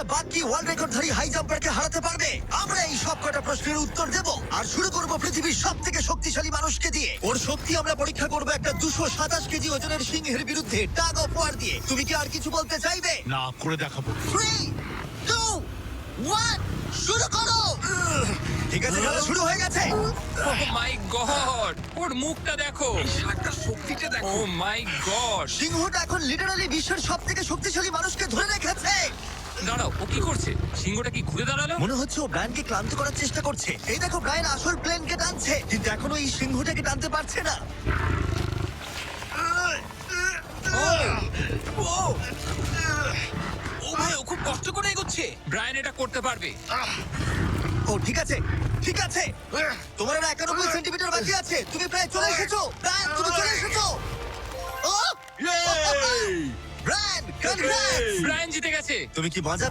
একটা বাকি world রেকর্ডধারী high জাম্পারকে হারাতে পারবে? আমরা এই সব কটা প্রশ্নের উত্তর দেব আর শুরু করব পৃথিবীর সবথেকে শক্তিশালী মানুষকে দিয়ে। ওর শক্তি আমরা পরীক্ষা করব একটা 227 কেজি ওজনের সিংহের বিরুদ্ধে টাগ অফ ওয়ার দিয়ে। তুমি কি আর কিছু বলতে চাইবে? না, করে দেখাবো। 3, 2, 1, শুরু করো। ঠিক আছে, খেলা শুরু হয়ে গেছে। ও মাই গড, ওর মুখটা দেখো। শার্টটার শক্তিটা ও দেখো। মাই গড। সিংহটা এখন লিটারালি বিশ্বের সবথেকে শক্তিশালী মানুষকে ধরে রেখেছে। দাঁড়াও, ও কি করছে? সিংহটা কি ঘুরে দাঁড়ালো? মনে হচ্ছে ও ব্রায়ানকে ক্লান্ত করার চেষ্টা করছে। এই দেখো, ব্রায়ান আসল প্লেনকে টানছে, কিন্তু এখনো এই সিংহটাকে টানতে পারছে না। ও ভাই, ও খুব কষ্ট করে এগোচ্ছে। ব্রায়ান এটা করতে পারবে। ও ঠিক আছে, ঠিক আছে। তোমার আর 91 সেন্টিমিটার বাকি আছে। তুমি প্রায় চলে এসেছো। ব্রায়ান, তুমি চলে এসেছো। ও ব্রায়ান, কনগ্রেটস। ব্রায়ান জিতে গেছে। তুমি কি মজা